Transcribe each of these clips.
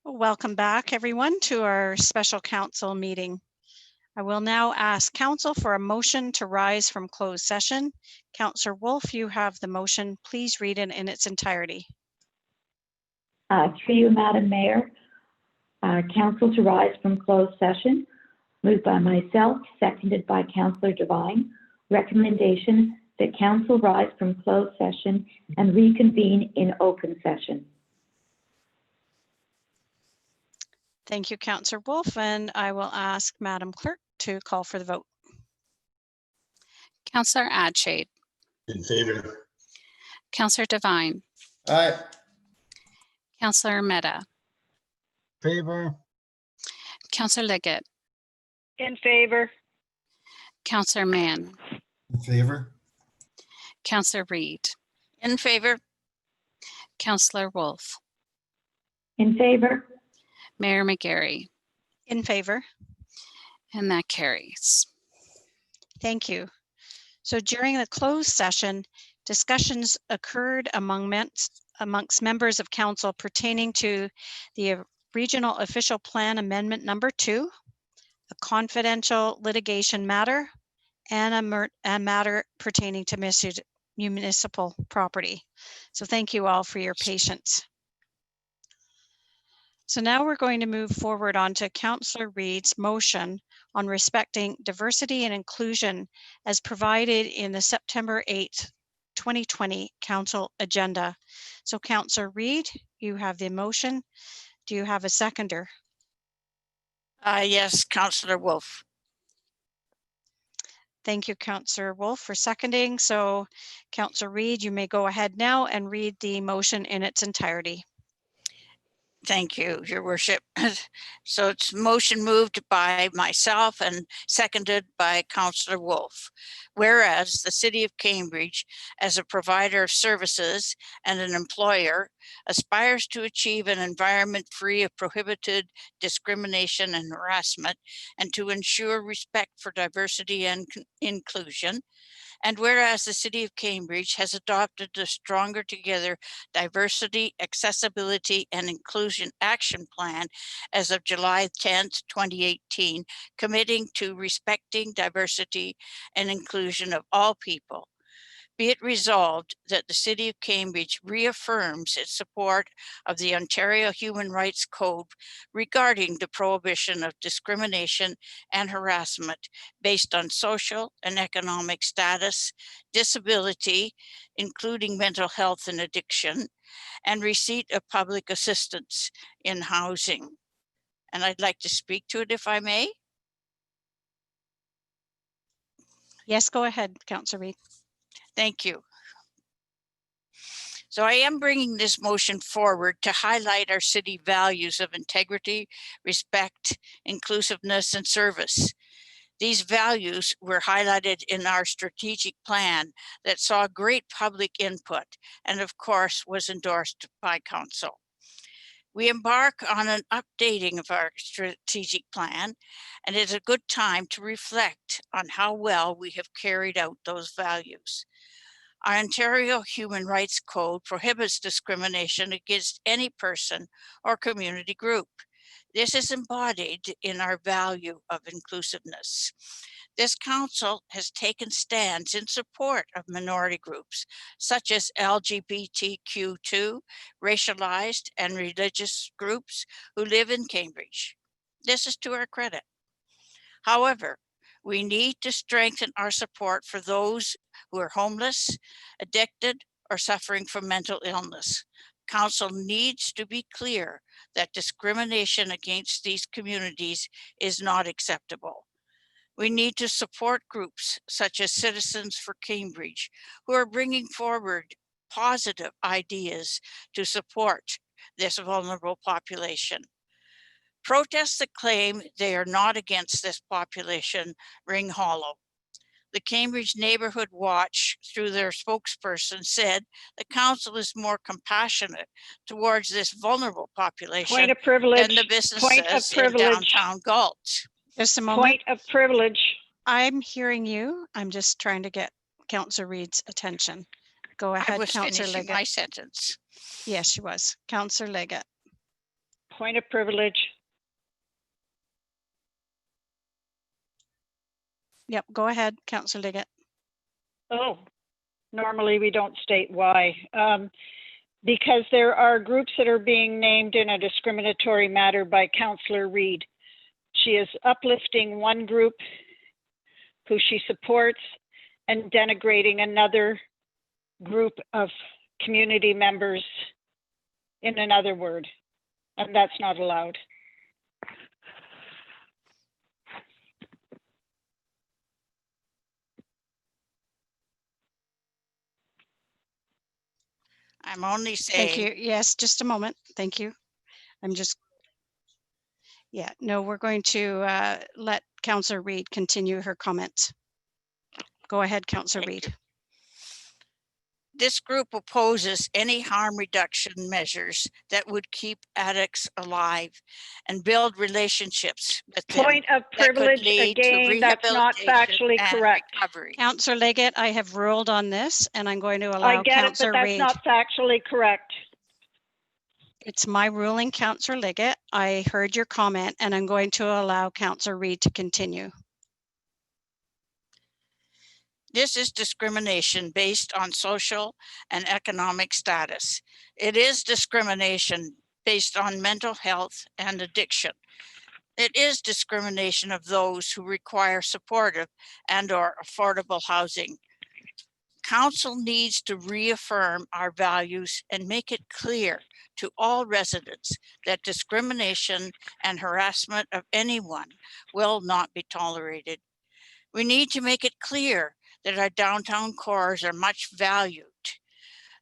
Welcome back, everyone, to our special council meeting. I will now ask council for a motion to rise from closed session. Councillor Wolf, you have the motion. Please read it in its entirety. Through you, Madam Mayor, council to rise from closed session, moved by myself, seconded by Councillor Devine. Recommendation that council rise from closed session and reconvene in open session. Thank you, Councillor Wolf, and I will ask Madam Clerk to call for the vote. Councillor Adshade. In favor. Councillor Devine. Aye. Councillor Mehta. Favor. Councillor Liggett. In favor. Councillor Mann. In favor. Councillor Reid. In favor. Councillor Wolf. In favor. Mayor McGarry. In favor. And that carries. Thank you. So during the closed session, discussions occurred amongst members of council pertaining to the Regional Official Plan Amendment number 2, a confidential litigation matter, and a matter pertaining to municipal property. So thank you all for your patience. So now we're going to move forward on to Councillor Reid's motion on respecting diversity and inclusion as provided in the September 8th, 2020 council agenda. So Councillor Reid, you have the motion. Do you have a seconder? Yes, Councillor Wolf. Thank you, Councillor Wolf, for seconding. So Councillor Reid, you may go ahead now and read the motion in its entirety. Thank you, Your Worship. So it's motion moved by myself and seconded by Councillor Wolf. Whereas the City of Cambridge, as a provider of services and an employer, aspires to achieve an environment free of prohibited discrimination and harassment, and to ensure respect for diversity and inclusion. And whereas the City of Cambridge has adopted the Stronger Together Diversity, Accessibility and Inclusion Action Plan as of July 10th, 2018, committing to respecting diversity and inclusion of all people. Be it resolved that the City of Cambridge reaffirms its support of the Ontario Human Rights Code regarding the prohibition of discrimination and harassment based on social and economic status, disability, including mental health and addiction, and receipt of public assistance in housing. And I'd like to speak to it if I may. Yes, go ahead, Councillor Reid. Thank you. So I am bringing this motion forward to highlight our city values of integrity, respect, inclusiveness, and service. These values were highlighted in our strategic plan that saw great public input and of course was endorsed by council. We embark on an updating of our strategic plan, and it's a good time to reflect on how well we have carried out those values. Our Ontario Human Rights Code prohibits discrimination against any person or community group. This is embodied in our value of inclusiveness. This council has taken stands in support of minority groups, such as LGBTQ2, racialized and religious groups who live in Cambridge. This is to our credit. However, we need to strengthen our support for those who are homeless, addicted, or suffering from mental illness. Council needs to be clear that discrimination against these communities is not acceptable. We need to support groups such as Citizens for Cambridge, who are bringing forward positive ideas to support this vulnerable population. Protests that claim they are not against this population ring hollow. The Cambridge Neighbourhood Watch, through their spokesperson, said the council is more compassionate towards this vulnerable population Point of privilege. than the businesses in downtown Galt. Just a moment. Point of privilege. I'm hearing you. I'm just trying to get Councillor Reid's attention. Go ahead, I was Councillor finishing Liggett. my sentence. Yes, she was. Councillor Liggett. Point of privilege. Yep, go ahead, Councillor Liggett. Oh, normally we don't state why. Because there are groups that are being named in a discriminatory matter by Councillor Reid. She is uplifting one group who she supports and denigrating another group of community members in another word, and that's not allowed. I'm only Thank saying, you. Yes, just a moment. Thank you. I'm just, yeah, no, we're going to let Councillor Reid continue her comments. Go ahead, Councillor Thank Reid. this group opposes any harm reduction measures that would keep addicts alive and build relationships with them Point of that could privilege, lead to again, that's not rehabilitation factually and correct. recovery. Councillor Liggett, I have ruled on this and I'm going to I allow get it, but Councillor that's Reid. not factually correct. It's my ruling, Councillor Liggett. I heard your comment and I'm going to allow Councillor Reid to continue. This is discrimination based on social and economic status. It is discrimination based on mental health and addiction. It is discrimination of those who require supportive and/or affordable housing. Council needs to reaffirm our values and make it clear to all residents that discrimination and harassment of anyone will not be tolerated. We need to make it clear that our downtown cores are much valued.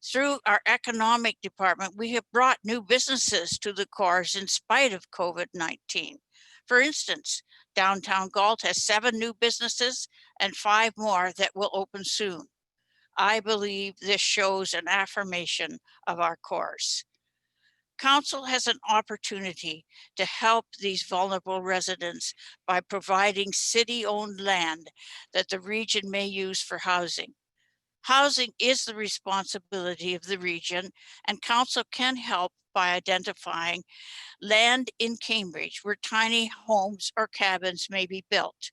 Through our economic department, we have brought new businesses to the cores in spite of COVID-19. For instance, downtown Galt has 7 new businesses and 5 more that will open soon. I believe this shows an affirmation of our cores. Council has an opportunity to help these vulnerable residents by providing city-owned land that the region may use for housing. Housing is the responsibility of the region, and Council can help by identifying land in Cambridge where tiny homes or cabins may be built.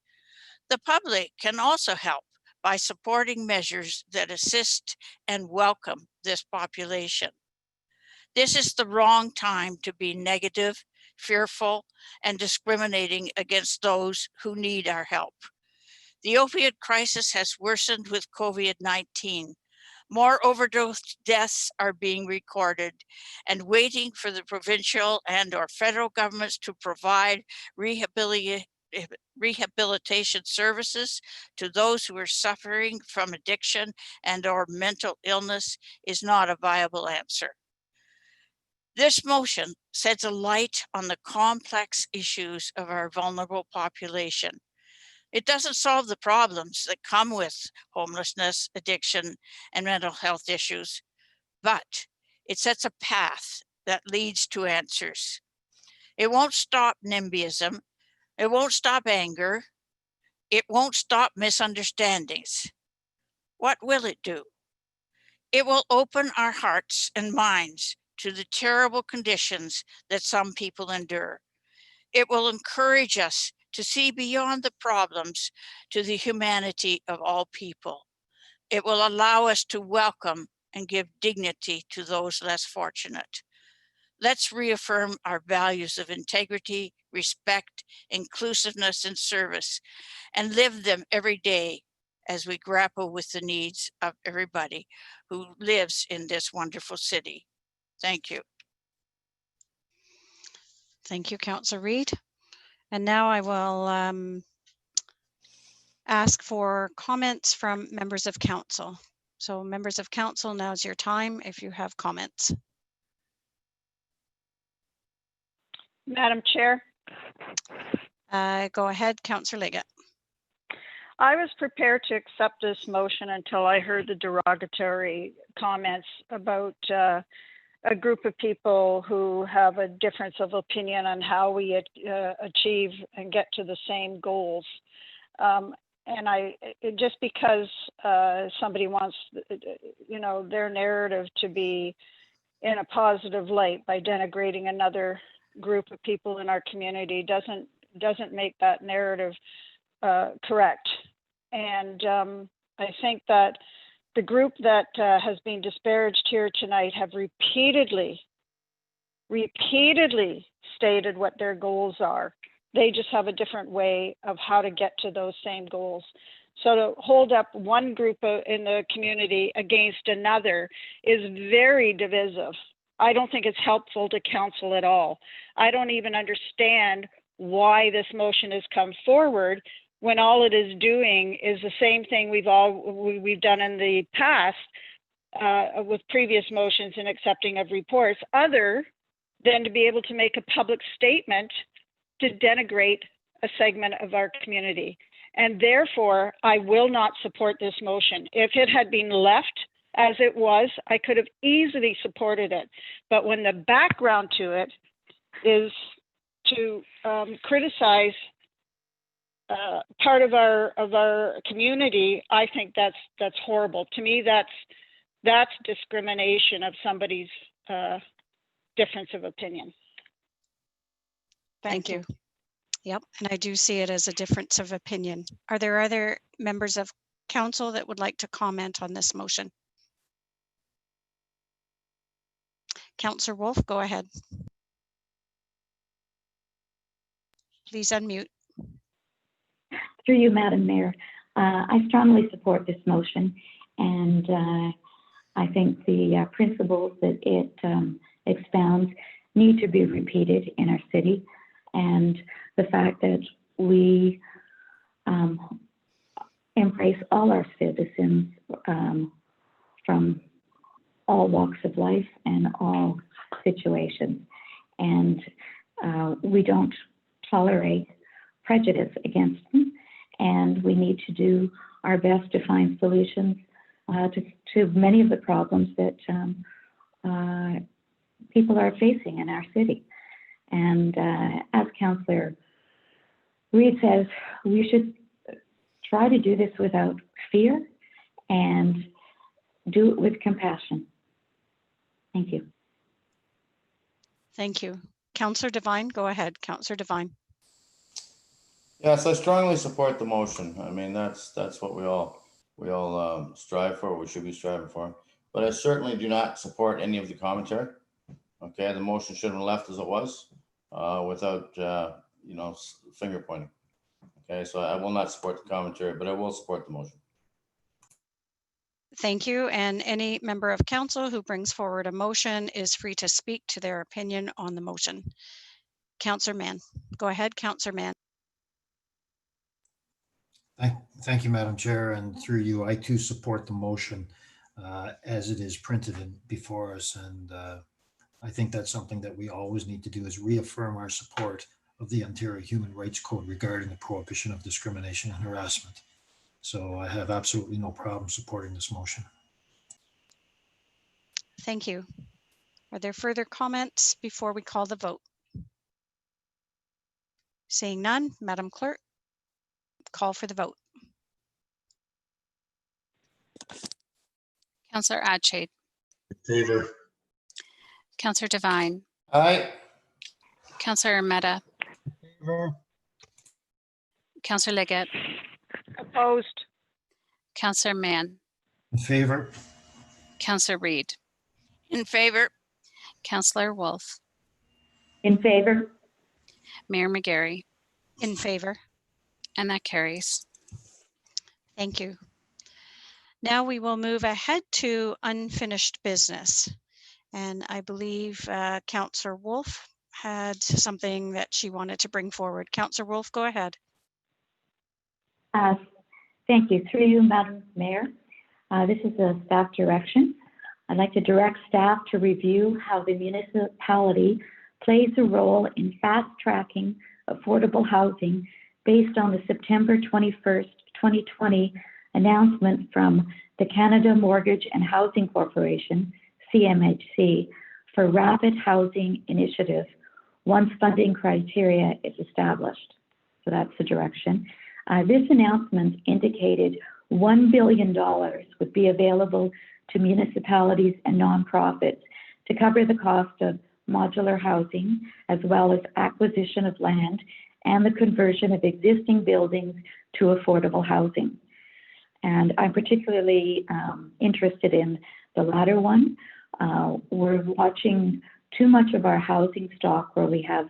The public can also help by supporting measures that assist and welcome this population. This is the wrong time to be negative, fearful, and discriminating against those who need our help. The opioid crisis has worsened with COVID-19. More overdose deaths are being recorded, and waiting for the provincial and/or federal governments to provide rehabilitation services to those who are suffering from addiction and/or mental illness is not a viable answer. This motion sheds a light on the complex issues of our vulnerable population. It doesn't solve the problems that come with homelessness, addiction, and mental health issues, but it sets a path that leads to answers. It won't stop NIMBYism. It won't stop anger. It won't stop misunderstandings. What will it do? It will open our hearts and minds to the terrible conditions that some people endure. It will encourage us to see beyond the problems to the humanity of all people. It will allow us to welcome and give dignity to those less fortunate. Let's reaffirm our values of integrity, respect, inclusiveness, and service, and live them every day as we grapple with the needs of everybody who lives in this wonderful city. Thank you. Thank you, Councillor Reid. And now I will ask for comments from members of council. So members of council, now's your time if you have comments. Madam Chair, Go ahead, Councillor Liggett. I was prepared to accept this motion until I heard the derogatory comments about a group of people who have a difference of opinion on how we achieve and get to the same goals. Just because somebody wants, their narrative to be in a positive light by denigrating another group of people in our community doesn't make that narrative correct. And I think that the group that has been disparaged here tonight have repeatedly stated what their goals are. They just have a different way of how to get to those same goals. So to hold up one group in the community against another is very divisive. I don't think it's helpful to council at all. I don't even understand why this motion has come forward when all it is doing is the same thing we've done in the past with previous motions and accepting of reports, other than to be able to make a public statement to denigrate a segment of our community. And therefore, I will not support this motion. If it had been left as it was, I could have easily supported it. But when the background to it is to criticize part of our community, I think that's horrible. To me, that's discrimination of somebody's difference of opinion. Thank you. Yep, and I do see it as a difference of opinion. Are there other members of council that would like to comment on this motion? Councillor Wolf, go ahead. Please unmute. Through you, Madam Mayor, I strongly support this motion, and I think the principles that it expounds need to be repeated in our city, and the fact that we embrace all our citizens from all walks of life and all situations, and we don't tolerate prejudice against them, and we need to do our best to find solutions to many of the problems that people are facing in our city. And as Councillor Reid says, we should try to do this without fear and do it with compassion. Thank you. Thank you. Councillor Devine, go ahead. Councillor Devine. Yes, I strongly support the motion. I mean, that's what we all strive for. We should be striving for. But I certainly do not support any of the commentary. Okay, the motion should have been left as it was, without finger pointing. Okay, so I will not support the commentary, but I will support the motion. Thank you. And any member of council who brings forward a motion is free to speak to their opinion on the motion. Councillor Mann, go ahead, Councillor Mann. Thank you, Madam Chair, and through you, I too support the motion as it is printed before us, and I think that's something that we always need to do, is reaffirm our support of the Ontario Human Rights Code regarding the prohibition of discrimination and harassment. So I have absolutely no problem supporting this motion. Thank you. Are there further comments before we call the vote? Seeing none, Madam Clerk, call for the vote. Councillor Adshade, In favor. Councillor Devine, Aye. Councillor Mehta, Favor. Councillor Liggett, Opposed. Councillor Mann, In favor. Councillor Reid, In favor. Councillor Wolf, In favor? Mayor McGarry, In favor. and that carries. Thank you. Now we will move ahead to unfinished business. And I believe Councillor Wolf had something that she wanted to bring forward. Councillor Wolf, go ahead. Thank you. Through you, Madam Mayor. This is a staff direction. I'd like to direct staff to review how the municipality plays a role in fast-tracking affordable housing based on the September 21st, 2020 announcement from the Canada Mortgage and Housing Corporation, CMHC, for Rapid Housing Initiative once funding criteria is established. So that's the direction. This announcement indicated $1 billion would be available to municipalities and nonprofits to cover the cost of modular housing, as well as acquisition of land and the conversion of existing buildings to affordable housing. And I'm particularly interested in the latter one. We're watching too much of our housing stock where we have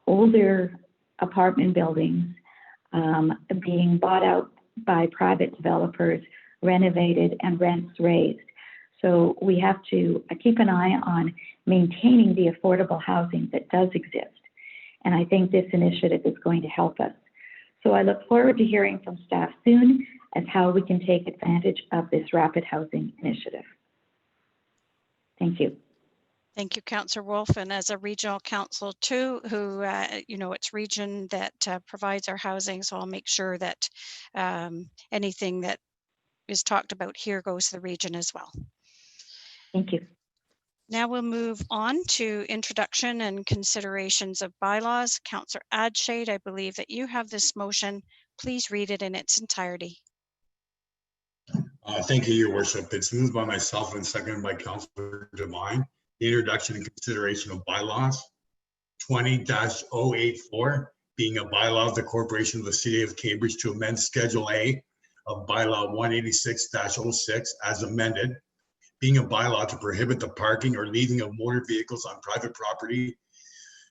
older apartment buildings being bought out by private developers, renovated, and rents raised. So we have to keep an eye on maintaining the affordable housing that does exist. And I think this initiative is going to help us. So I look forward to hearing from staff soon as how we can take advantage of this rapid housing initiative. Thank you. Thank you, Councillor Wolf. And as a regional council too, who, it's region that provides our housing. So I'll make sure that anything that is talked about here goes to the region as well. Thank you. Now we'll move on to introduction and considerations of bylaws. Councillor Adshade, I believe that you have this motion. Please read it in its entirety. Thank you, Your Worship. It's moved by myself and seconded by Councillor Devine. The introduction and consideration of bylaws 20-084, being a bylaw of the Corporation of the City of Cambridge to amend Schedule A of bylaw 186-06 as amended, being a bylaw to prohibit the parking or leaving of motor vehicles on private property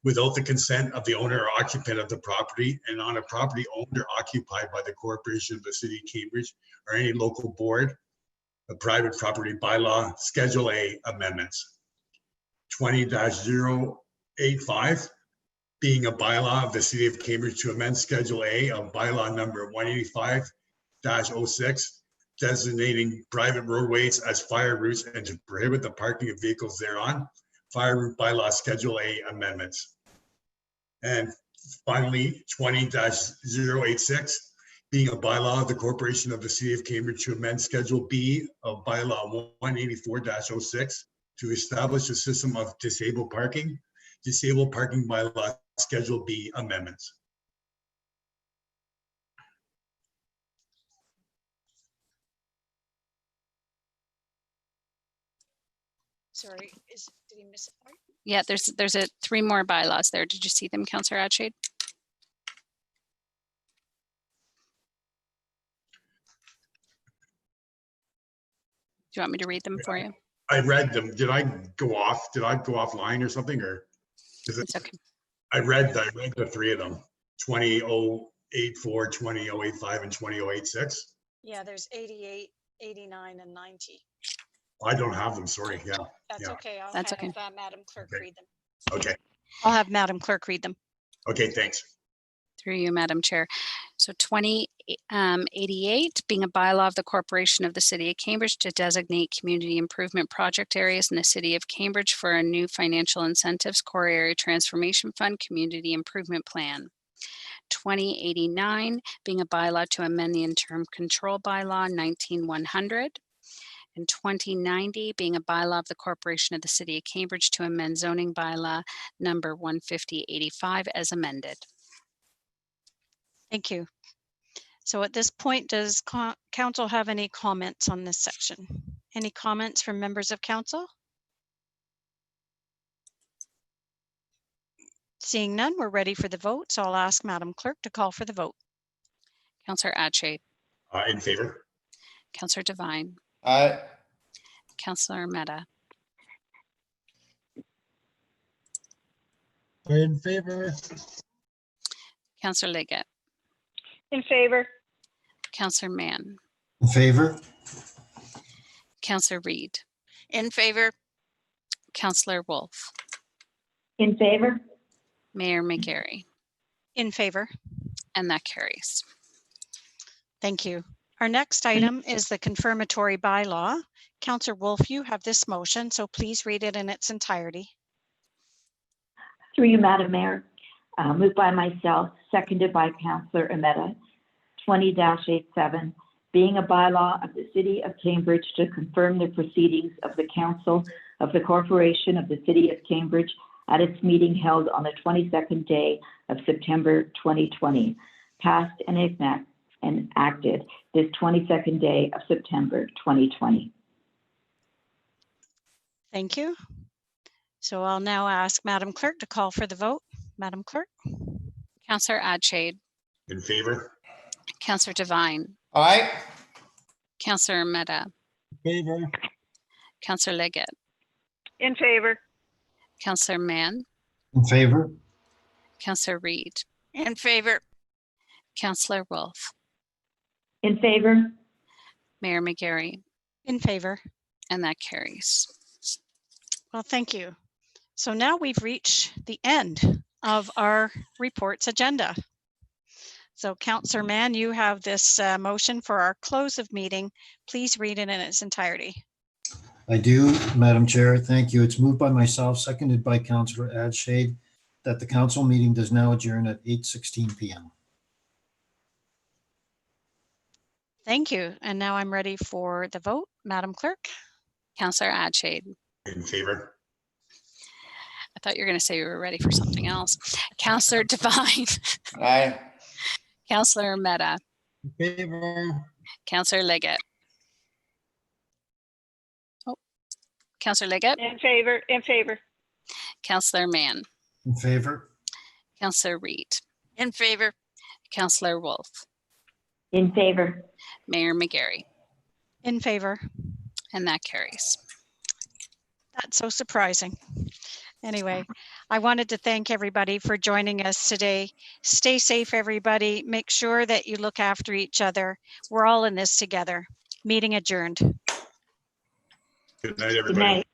without the consent of the owner or occupant of the property and on a property owned or occupied by the Corporation of the City of Cambridge or any local board, a private property bylaw, Schedule A amendments. 20-085, being a bylaw of the City of Cambridge to amend Schedule A of bylaw number 185-06, designating private roadways as fire routes and to prohibit the parking of vehicles thereon, fire route bylaw Schedule A amendments. And finally, 20-086, being a bylaw of the Corporation of the City of Cambridge to amend Schedule B of bylaw 184-06 to establish a system of disabled parking bylaw Schedule B amendments. Sorry, did he miss a part? Yeah, there's three more bylaws there. Did you see them, Councillor Adshade? Do you want me to read them for you? I read them. Did I go offline or something, or is it? It's okay. I read the three of them, 20-084, 20-085, and 20-086. Yeah, there's 88, 89, and 90. I don't have them, sorry. Yeah. That's Yeah. okay. I'll That's have okay. Madam Clerk Okay. read them. Okay. I'll have Madam Clerk read them. Okay, thanks. Through you, Madam Chair. So 2088, being a bylaw of the Corporation of the City of Cambridge to designate community improvement project areas in the City of Cambridge for a new financial incentives core area transformation fund community improvement plan. 2089, being a bylaw to amend the interim control bylaw 19100. And 2090, being a bylaw of the Corporation of the City of Cambridge to amend zoning bylaw number 15085 as amended. Thank you. So at this point, does council have any comments on this section? Any comments from members of council? Seeing none, we're ready for the vote. So I'll ask Madam Clerk to call for the vote. Councillor Adshade, In favor? Councillor Devine, Aye. Councillor Mehta, In favor. Councillor Liggett, In favor? Councillor Mann, In favor? Councillor Reid, In favor? Councillor Wolf, In favor? Mayor McGarry, In favor. and that carries. Thank you. Our next item is the confirmatory bylaw. Councillor Wolf, you have this motion, so please read it in its entirety. Through you, Madam Mayor. Moved by myself, seconded by Councillor Ameta. 20-87, being a bylaw of the City of Cambridge to confirm the proceedings of the Council of the Corporation of the City of Cambridge at its meeting held on the 22nd day of September 2020, passed and enacted this 22nd day of September 2020. Thank you. So I'll now ask Madam Clerk to call for the vote. Madam Clerk? Counselor Adshade, In favor? Counselor Devine, Aye. Counselor Meta, Favor. Counselor Leggett, In favor. Counselor Mann, In favor? Counselor Reed, In favor. Counselor Wolf, In favor? Mayor McGarry, In favor. and that carries. Well, thank you. So now we've reached the end of our reports agenda. So Councillor Mann, you have this motion for our close of meeting. Please read it in its entirety. I do, Madam Chair. Thank you. It's moved by myself, seconded by Councillor Adshade, that the council meeting does now adjourn at 8:16 p.m. Thank you. And now I'm ready for the vote. Madam Clerk? Counselor Adshade, In favor? I thought you were going to say you were ready for something else. Counselor Devine, Aye. Counselor Meta, Favor. Counselor Leggett. Oh, Counselor Leggett, In favor. In favor. Counselor Mann, In favor? Counselor Reed, In favor. Counselor Wolf, In favor? Mayor McGarry, In favor. and that carries. That's so surprising. Anyway, I wanted to thank everybody for joining us today. Stay safe, everybody. Make sure that you look after each other. We're all in this together. Meeting adjourned. Good night, Good everybody. night.